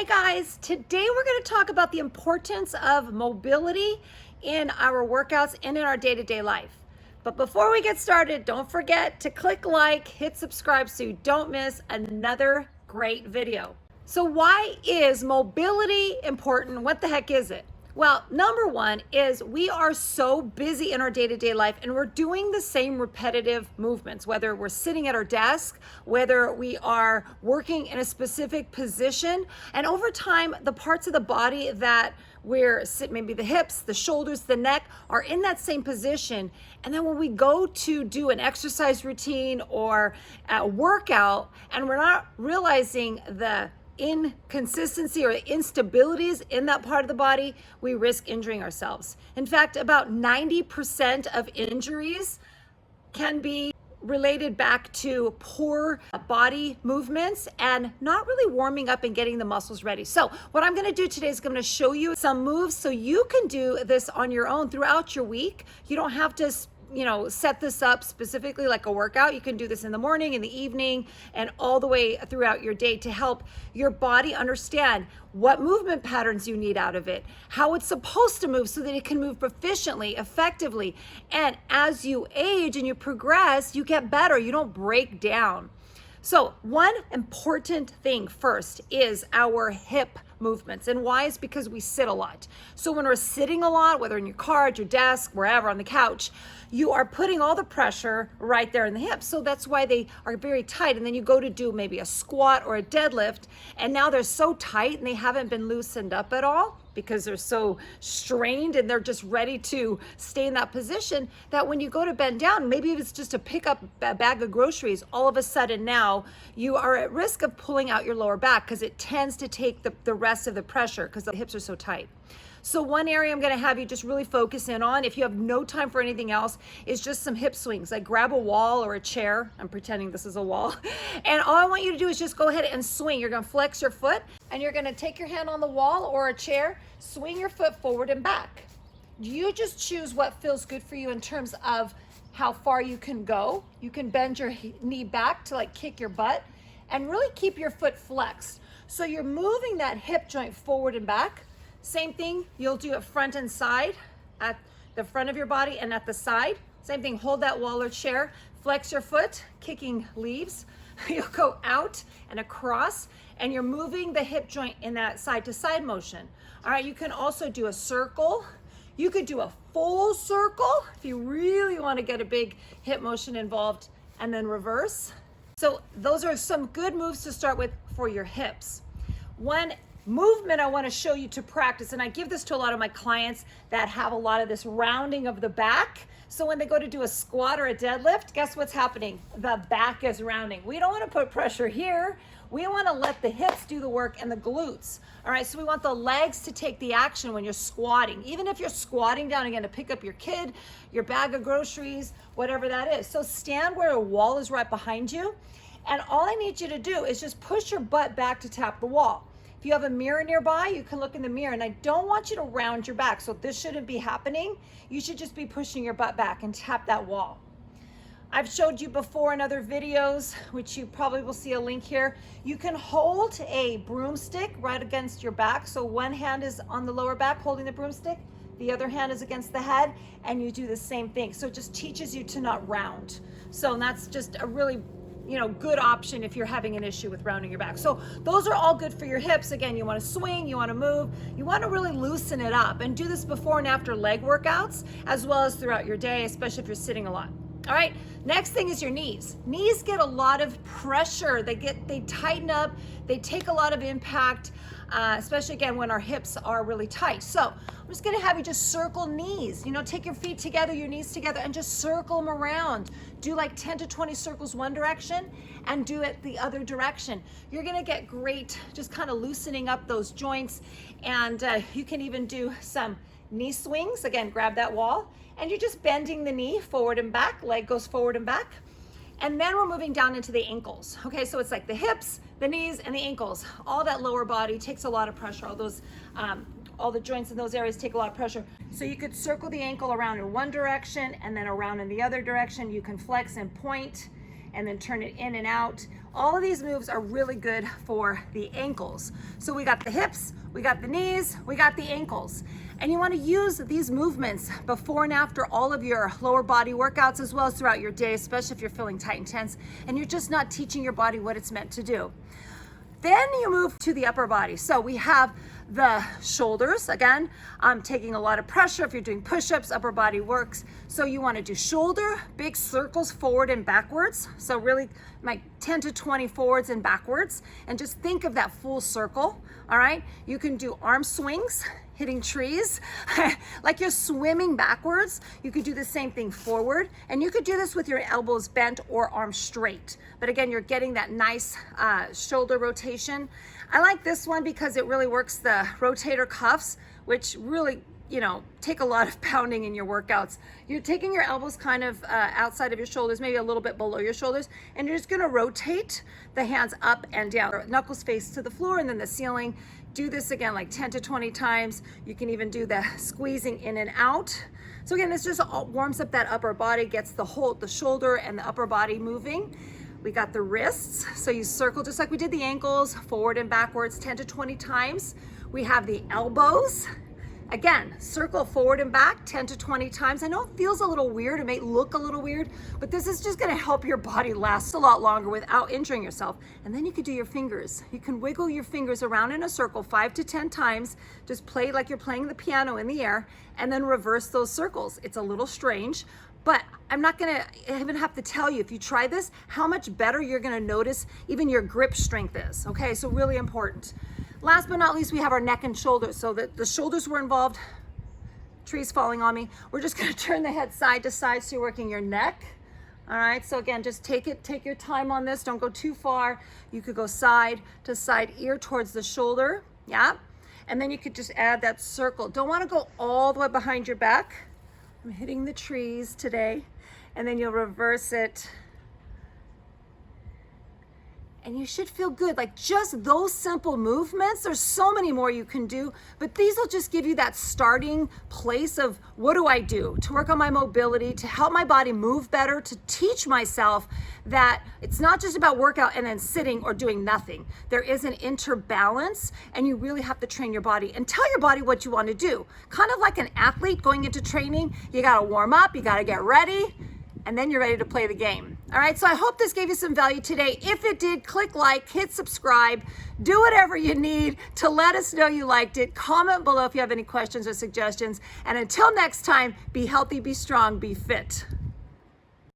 Hey guys, today we're going to talk about the importance of mobility in our workouts and in our day-to-day life. But before we get started, don't forget to click like, hit subscribe so you don't miss another great video. So why is mobility important? What the heck is it? Well, number one is we are so busy in our day-to-day life and we're doing the same repetitive movements, whether we're sitting at our desk, whether we are working in a specific position. And over time, the parts of the body that we're sitting, maybe the hips, the shoulders, the neck, are in that same position. And then when we go to do an exercise routine or a workout and we're not realizing the inconsistency or instabilities in that part of the body, we risk injuring ourselves. In fact, about 90% of injuries can be related back to poor body movements and not really warming up and getting the muscles ready. So what I'm going to do today is going to show you some moves so you can do this on your own throughout your week. You don't have to set this up specifically like a workout. You can do this in the morning, in the evening, and all the way throughout your day to help your body understand what movement patterns you need out of it, how it's supposed to move so that it can move efficiently, effectively. And as you age and you progress, you get better. You don't break down. So one important thing first is our hip movements. And why is because we sit a lot. So when we're sitting a lot, whether in your car, at your desk, wherever, on the couch, you are putting all the pressure right there in the hips. So that's why they are very tight. And then you go to do maybe a squat or a deadlift, and now they're so tight and they haven't been loosened up at all because they're so strained and they're just ready to stay in that position, that when you go to bend down, maybe if it's just to pick up a bag of groceries, all of a sudden now you are at risk of pulling out your lower back because it tends to take the rest of the pressure because the hips are so tight. So one area I'm going to have you just really focus in on, if you have no time for anything else, is just some hip swings. Like grab a wall or a chair. I'm pretending this is a wall. And all I want you to do is just go ahead and swing. You're going to flex your foot and you're going to take your hand on the wall or a chair, swing your foot forward and back. You just choose what feels good for you in terms of how far you can go. You can bend your knee back to like kick your butt and really keep your foot flexed. So you're moving that hip joint forward and back. Same thing, you'll do it front and side, at the front of your body and at the side. Same thing, hold that wall or chair, flex your foot, kicking leaves. You'll go out and across, and you're moving the hip joint in that side to side motion. All right, you can also do a circle. You could do a full circle if you really want to get a big hip motion involved, and then reverse. So those are some good moves to start with for your hips. One movement I want to show you to practice, and I give this to a lot of my clients that have a lot of this rounding of the back. So when they go to do a squat or a deadlift, guess what's happening? The back is rounding. We don't want to put pressure here. We want to let the hips do the work and the glutes. All right, so we want the legs to take the action when you're squatting. Even if you're squatting down again to pick up your kid, your bag of groceries, whatever that is. So stand where a wall is right behind you. And all I need you to do is just push your butt back to tap the wall. If you have a mirror nearby, you can look in the mirror, and I don't want you to round your back. So this shouldn't be happening. You should just be pushing your butt back and tap that wall. I've showed you before in other videos, which you probably will see a link here. You can hold a broomstick right against your back. So one hand is on the lower back holding the broomstick, the other hand is against the head, and you do the same thing. So it just teaches you to not round. So that's just a really good option if you're having an issue with rounding your back. So those are all good for your hips. Again, you want to swing, you want to move, you want to really loosen it up, and do this before and after leg workouts, as well as throughout your day, especially if you're sitting a lot. All right, next thing is your knees. Knees get a lot of pressure. They tighten up, they take a lot of impact, especially again when our hips are really tight. So I'm just gonna have you just circle knees. Take your feet together, your knees together, and just circle them around. Do like 10 to 20 circles one direction and do it the other direction. You're gonna get great just kind of loosening up those joints, and you can even do some knee swings. Again, grab that wall, and you're just bending the knee forward and back, leg goes forward and back. And then we're moving down into the ankles. Okay, so it's like the hips, the knees, and the ankles. All that lower body takes a lot of pressure. All the joints in those areas take a lot of pressure. So you could circle the ankle around in one direction and then around in the other direction. You can flex and point and then turn it in and out. All of these moves are really good for the ankles. So we got the hips, we got the knees, we got the ankles. And you want to use these movements before and after all of your lower body workouts, as well as throughout your day, especially if you're feeling tight and tense and you're just not teaching your body what it's meant to do. Then you move to the upper body. So we have the shoulders. Again, I'm taking a lot of pressure. If you're doing push-ups, upper body works. So you want to do shoulder, big circles forward and backwards. So really like 10 to 20 forwards and backwards. And just think of that full circle, all right? You can do arm swings, hitting trees, like you're swimming backwards. You could do the same thing forward, and you could do this with your elbows bent or arms straight. But again, you're getting that nice shoulder rotation. I like this one because it really works the rotator cuffs, which really, you know, take a lot of pounding in your workouts. You're taking your elbows kind of outside of your shoulders, maybe a little bit below your shoulders, and you're just gonna rotate the hands up and down. Knuckles face to the floor and then the ceiling. Do this again like 10 to 20 times. You can even do the squeezing in and out. So again, this just warms up that upper body, gets the shoulder and the upper body moving. We got the wrists. So you circle just like we did the ankles, forward and backwards 10 to 20 times. We have the elbows. Again, circle forward and back 10 to 20 times. I know it feels a little weird, it may look a little weird, but this is just gonna help your body last a lot longer without injuring yourself. And then you could do your fingers. You can wiggle your fingers around in a circle 5 to 10 times. Just play like you're playing the piano in the air, and then reverse those circles. It's a little strange, but I'm not gonna even have to tell you, if you try this, how much better you're gonna notice even your grip strength is, okay? So really important. Last but not least, we have our neck and shoulders. So the shoulders were involved, trees falling on me. We're just gonna turn the head side to side so you're working your neck. All right, so again, just take your time on this. Don't go too far. You could go side to side, ear towards the shoulder, yeah? And then you could just add that circle. Don't wanna go all the way behind your back. I'm hitting the trees today. And then you'll reverse it. And you should feel good. Like just those simple movements, there's so many more you can do, but these will just give you that starting place of what do I do to work on my mobility, to help my body move better, to teach myself that it's not just about workout and then sitting or doing nothing. There is an interbalance, and you really have to train your body and tell your body what you want to do. Kind of like an athlete going into training, you gotta warm up, you gotta get ready, and then you're ready to play the game. All right, so I hope this gave you some value today. If it did, click like, hit subscribe, do whatever you need to let us know you liked it. Comment below if you have any questions or suggestions. And until next time, be healthy, be strong, be fit.